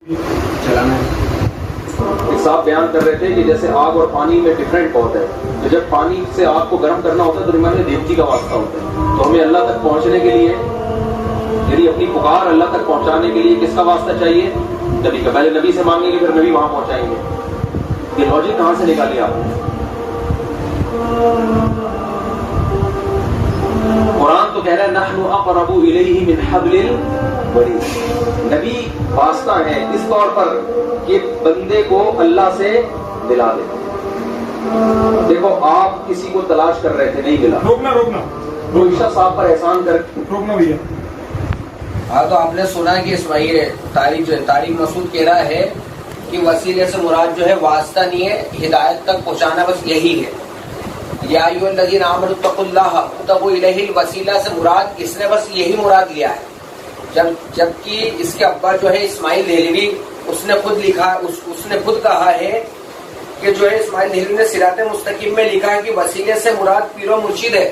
چلانا ہے. صاحب بیان کر رہے تھے کہ جیسے آگ اور پانی میں ڈفرینٹ بہت ہے، تو جب پانی سے آگ کو گرم کرنا ہوتا ہے تو درمیان میں دیوتی کا واسطہ ہوتا ہے، تو ہمیں اللہ تک پہنچنے کے لیے یعنی اپنی پکار اللہ تک پہنچانے کے لیے کس کا واسطہ چاہیے؟ نبی کا. پہلے نبی سے مانگیں گے پھر نبی وہاں پہنچائیں گے. یہ لاجک کہاں سے نکالی آپ نے؟ قرآن تو کہہ رہا ہے نحن اقرب الیہ من حبل الورید. نبی واسطہ ہے اس طور پر کہ بندے کو اللہ سے ملا دے. دیکھو آپ کسی کو تلاش کر رہے تھے، نہیں ملا. روکنا روشا صاحب پر احسان کر روکنا بھیا. ہاں تو آپ نے سنا کہ اسماعیل طارق مسعود کہہ رہا ہے کہ وسیلے سے مراد جو ہے واسطہ نہیں ہے، ہدایت تک پہنچانا بس یہی ہے. یا ایھا الذین آمنوا اتقوا اللہ وابتغوا الیہ الوسیلہ سے مراد اس نے بس یہی مراد لیا ہے. جبکہ اس کے ابا جو ہے اسماعیل دہلوی اس نے خود لکھا، اس نے خود کہا ہے کہ جو ہے اسماعیل دہلوی نے صراط مستقیم میں لکھا ہے کہ وسیلے سے مراد پیر و مرشد ہے.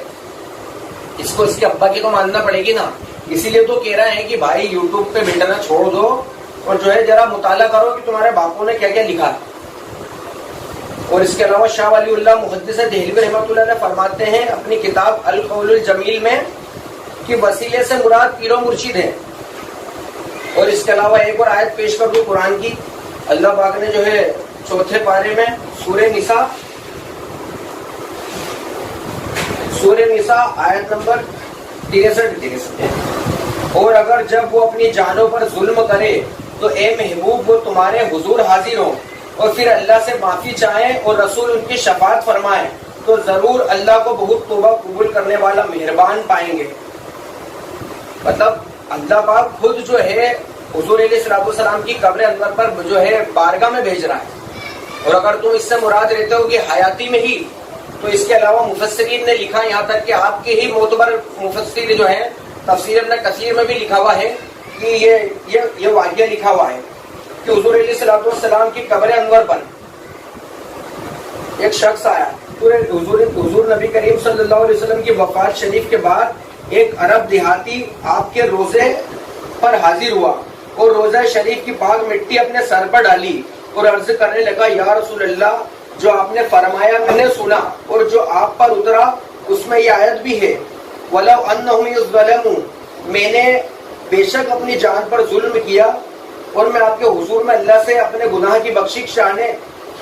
اس کو اس کے ابا کی تو ماننا پڑے گی نا. اسی لیے تو کہہ رہے ہیں کہ بھائی یوٹیوب پہ بھیٹنا چھوڑ دو اور جو ہے ذرا مطالعہ کرو کہ تمہارے باپوں نے کیا کیا لکھا. اور اس کے علاوہ شاہ ولی اللہ محدث دہلوی رحمۃ اللہ علیہ فرماتے ہیں اپنی کتاب القول الجمیل میں کہ وسیلے سے مراد پیر و مرشد ہے. اور اس کے علاوہ ایک اور آیت پیش کر دوں قرآن کی. اللہ پاک نے جو ہے چوتھے پارے میں سورہ نساء آیت نمبر 63 اور اگر جب وہ اپنی جانوں پر ظلم کرے تو اے محبوب وہ تمہارے حضور حاضر ہوں اور پھر اللہ سے معافی چاہیں اور رسول ان کی شفاعت فرمائیں تو ضرور اللہ کو بہت توبہ قبول کرنے والا مہربان پائیں گے. مطلب اللہ پاک خود جو ہے حضور علیہ الصلوۃ والسلام کی قبر انور پر جو ہے بارگاہ میں بھیج رہا ہے. اور اگر تم اس سے مراد رہتے ہو کہ حیاتی میں ہی، تو اس کے علاوہ مفسرین نے لکھا یہاں تک کہ آپ کے ہی معتبر مفسر جو ہیں تفسیر ابن کثیر میں بھی لکھا ہوا ہے کہ یہ واقعہ لکھا ہوا ہے کہ حضور علیہ الصلوۃ والسلام کی قبر انور پر ایک شخص آیا. حضور نبی کریم صلی اللہ علیہ وسلم کی وفات شریف کے بعد ایک عرب دیہاتی آپ کے روزے پر حاضر ہوا اور روزہ شریف کی پاک مٹی اپنے سر پر ڈالی اور عرض کرنے لگا یا رسول اللہ جو آپ نے فرمایا میں نے سنا اور جو آپ پر اترا اس میں یہ آیت بھی ہے وَلَوْ أَنَّهُمْ يَظْلَمُونَ میں نے بے شک اپنی جان پر ظلم کیا اور میں آپ کے حضور میں اللہ سے اپنے گناہ کی بخشش چاہنے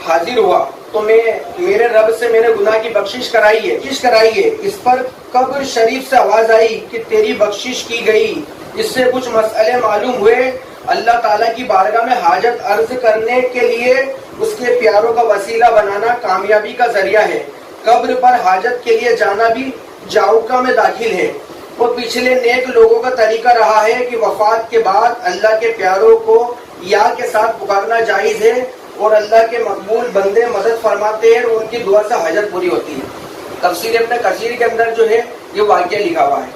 حاضر ہوا تو میں میرے رب سے میرے گناہ کی بخشش کرائیے. اس پر قبر شریف سے آواز آئی کہ تیری بخشش کی گئی. اس سے کچھ مسئلے معلوم ہوئے. اللہ تعالیٰ کی بارگاہ میں حاجت عرض کرنے کے لیے اس کے پیاروں کا وسیلہ بنانا کامیابی کا ذریعہ ہے. قبر پر حاجت کے لیے جانا بھی جاؤکا میں داخل ہے. اور پچھلے نیک لوگوں کا طریقہ رہا ہے کہ وفات کے بعد اللہ کے پیاروں کو یا کے ساتھ پکارنا جائز ہے اور اللہ کے مقبول بندے مدد فرماتے ہیں اور ان کی دعا سے حاجت پوری ہوتی ہے. تفسیر ابن کثیر کے اندر جو ہے یہ واقعہ لکھا ہوا ہے.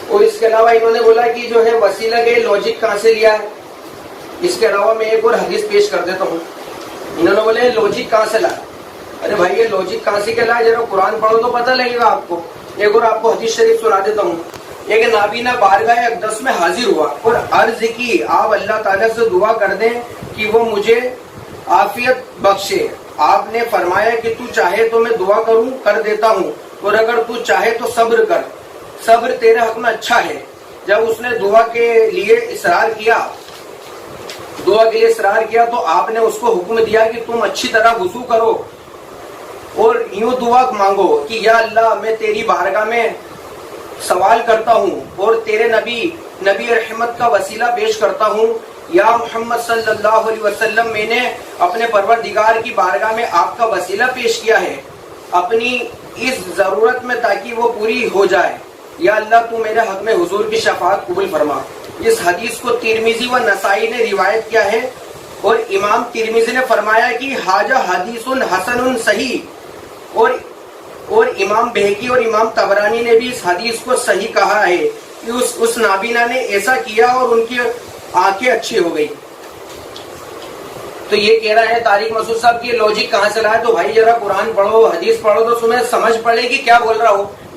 اور اس کے علاوہ انہوں نے بولا کہ جو ہے وسیلہ کے لاجک کہاں سے لیا ہے. اس کے علاوہ میں ایک اور حدیث پیش کر دیتا ہوں. انہوں نے بولے لاجک کہاں سے لایا. ارے بھائی یہ لاجک کہاں سے لائے ذرا قرآن پڑھو تو پتہ لگے گا آپ کو. ایک اور آپ کو حدیث شریف سنا دیتا ہوں. ایک نابینا بارگاہ اقدس میں حاضر ہوا اور عرض کی آپ اللہ تعالیٰ سے دعا کر دیں کہ وہ مجھے عافیت بخشے. آپ نے فرمایا کہ تو چاہے تو میں دعا کر دیتا ہوں اور اگر تو چاہے تو صبر کر، صبر تیرے حق میں اچھا ہے. جب اس نے دعا کے لیے اصرار کیا تو آپ نے اس کو حکم دیا کہ تم اچھی طرح وضو کرو اور یوں دعا مانگو کہ یا اللہ میں تیری بارگاہ میں سوال کرتا ہوں اور تیرے نبی رحمت کا وسیلہ پیش کرتا ہوں. یا محمد صلی اللہ علیہ وسلم میں نے اپنے پروردگار کی بارگاہ میں آپ کا وسیلہ پیش کیا ہے اپنی اس ضرورت میں تاکہ وہ پوری ہو جائے. یا اللہ تو میرے حق میں حضور کی شفاعت قبول فرما. اس حدیث کو ترمذی و نسائی نے روایت کیا ہے اور امام ترمذی نے فرمایا کہ حاجہ حدیث حسن صحیح. اور امام بہقی اور امام طبرانی نے بھی اس حدیث کو صحیح کہا ہے کہ اس نابینا نے ایسا کیا اور ان کی آنکھیں اچھی ہو گئی. تو یہ کہہ رہا ہے طارق مسعود صاحب کی لاجک کہاں سے لایا. تو بھائی ذرا قرآن پڑھو حدیث پڑھو تو تمہیں سمجھ پڑے گی کیا بول رہا ہو.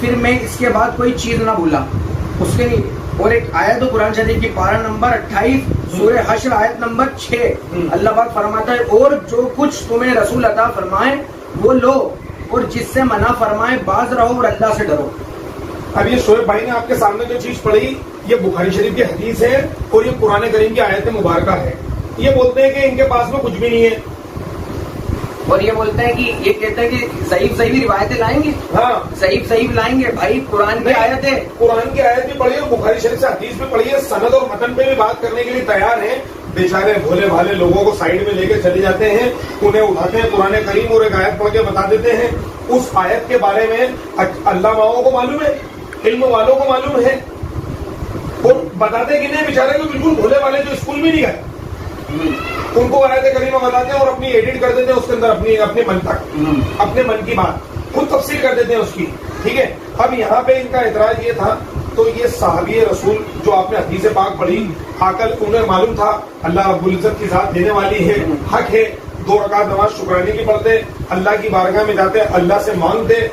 پھر میں اس کے بعد کوئی چیز نہ بھولا اس کے لیے. اور ایک آیت قرآن شریف کی پارہ نمبر 28 سورہ حشر آیت نمبر 6 اللہ پاک فرماتا ہے اور جو کچھ تمہیں رسول عطا فرمائے وہ لو اور جس سے منع فرمائے باز رہو اور اللہ سے ڈرو. اب یہ شعیب بھائی نے آپ کے سامنے جو چیز پڑھی یہ بخاری شریف کی حدیث ہے اور یہ قرآن کریم کی آیت مبارکہ ہے. یہ بولتے ہیں کہ ان کے پاس میں کچھ بھی نہیں ہے اور یہ بولتے ہیں کہ یہ کہتے ہیں کہ صحیح روایتیں لائیں گے. ہاں صحیح لائیں گے. بھائی قرآن کی آیت ہے, قرآن کی آیت بھی پڑھی اور بخاری شریف سے حدیث بھی پڑھی ہے, سند اور متن پہ بھی بات کرنے کے لیے تیار ہیں. بیچارے بھولے بھالے لوگوں کو سائڈ میں لے کے چلے جاتے ہیں, انہیں اٹھاتے ہیں قرآن کریم اور ایک آیت پڑھ کے بتا دیتے ہیں. اس آیت کے بارے میں اللہ ماؤں کو معلوم ہے, علم والوں کو معلوم ہے, اور بتاتے کہ نہیں بیچارے کو بالکل بھولے والے جو اسکول میں نہیں گئے ان کو آیت کریمہ بتاتے ہیں اور اپنی ایڈٹ کر دیتے ہیں اس کے اندر اپنے من تک, اپنے من کی بات خود تفسیر کر دیتے ہیں اس کی. ٹھیک ہے, اب یہاں پہ ان کا اعتراض یہ تھا تو یہ صحابی رسول جو آپ نے حدیث پاک پڑھی آکل انہیں معلوم تھا اللہ رب العزت کی ذات دینے والی ہے, حق ہے, 2 رکعت نماز شکرانے کی پڑھتے, اللہ کی بارگاہ میں جاتے, اللہ سے مانگتے,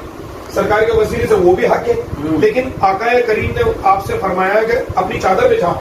سرکار کے وسیلے سے وہ بھی حق ہے. لیکن آقا کریم نے آپ سے فرمایا کہ اپنی چادر بچھا,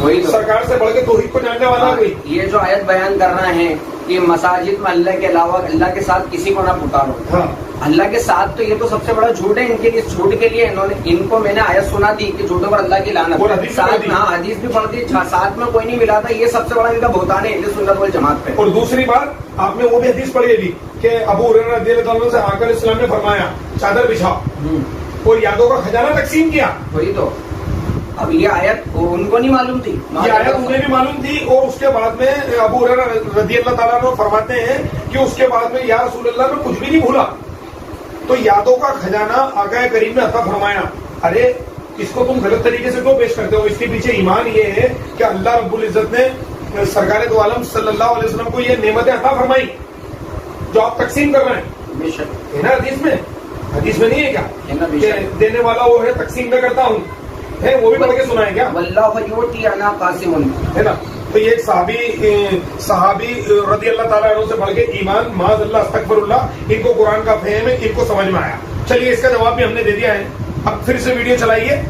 وہی تو سرکار سے بڑھ کے توحید کو جاننے والا کوئی. یہ جو آیت بیان کرنا ہے کہ مساجد میں اللہ کے علاوہ اللہ کے ساتھ کسی کو نہ پکارو, ہاں اللہ کے ساتھ, تو یہ تو سب سے بڑا جھوٹ ہے ان کے لیے. اس جھوٹ کے لیے ان کو میں نے آیت سنا دی کہ جھوٹوں پر اللہ کی لعنت, ساتھ ہاں حدیث بھی پڑھ دی, ساتھ میں کوئی نہیں ملا تھا. یہ سب سے بڑا ان کا بہتان ہے اہل سنت والجماعت پہ. اور دوسری بات آپ نے وہ بھی حدیث پڑھی ابھی کہ ابو ہریرہ رضی اللہ عنہ سے آقا اسلام نے فرمایا چادر بچھاؤ اور یادوں کا خزانہ تقسیم کیا. وہی تو, اب یہ آیت ان کو نہیں معلوم تھی, یہ آیت انہیں بھی معلوم تھی. اور اس کے بعد میں ابو ہریرہ رضی اللہ تعالیٰ عنہ فرماتے ہیں کہ اس کے بعد میں یا رسول اللہ میں کچھ بھی نہیں بھولا, تو یادوں کا خزانہ آقا کریم نے عطا فرمایا. ارے اس کو تم غلط طریقے سے کیوں پیش کرتے ہو؟ اس کے پیچھے ایمان یہ ہے کہ اللہ رب العزت نے سرکار دو عالم صلی اللہ علیہ وسلم کو یہ نعمتیں عطا فرمائی جو آپ تقسیم کر رہے ہیں. بے شک ہے نا حدیث میں نہیں ہے کیا کہ دینے والا وہ ہے, تقسیم میں کرتا ہوں, ہے وہ بھی پڑھ کے سنائیں کیا, واللہ یؤتی انا قاسم, ہے نا. تو یہ ایک صحابی رضی اللہ تعالیٰ عنہ سے بڑھ کے ایمان, معاذ اللہ استغفر اللہ, ان کو قرآن کا فہم ہے, ان کو سمجھ میں آیا. چلیے اس کا جواب بھی ہم نے دے دیا ہے. اب پھر سے ویڈیو چلائیے.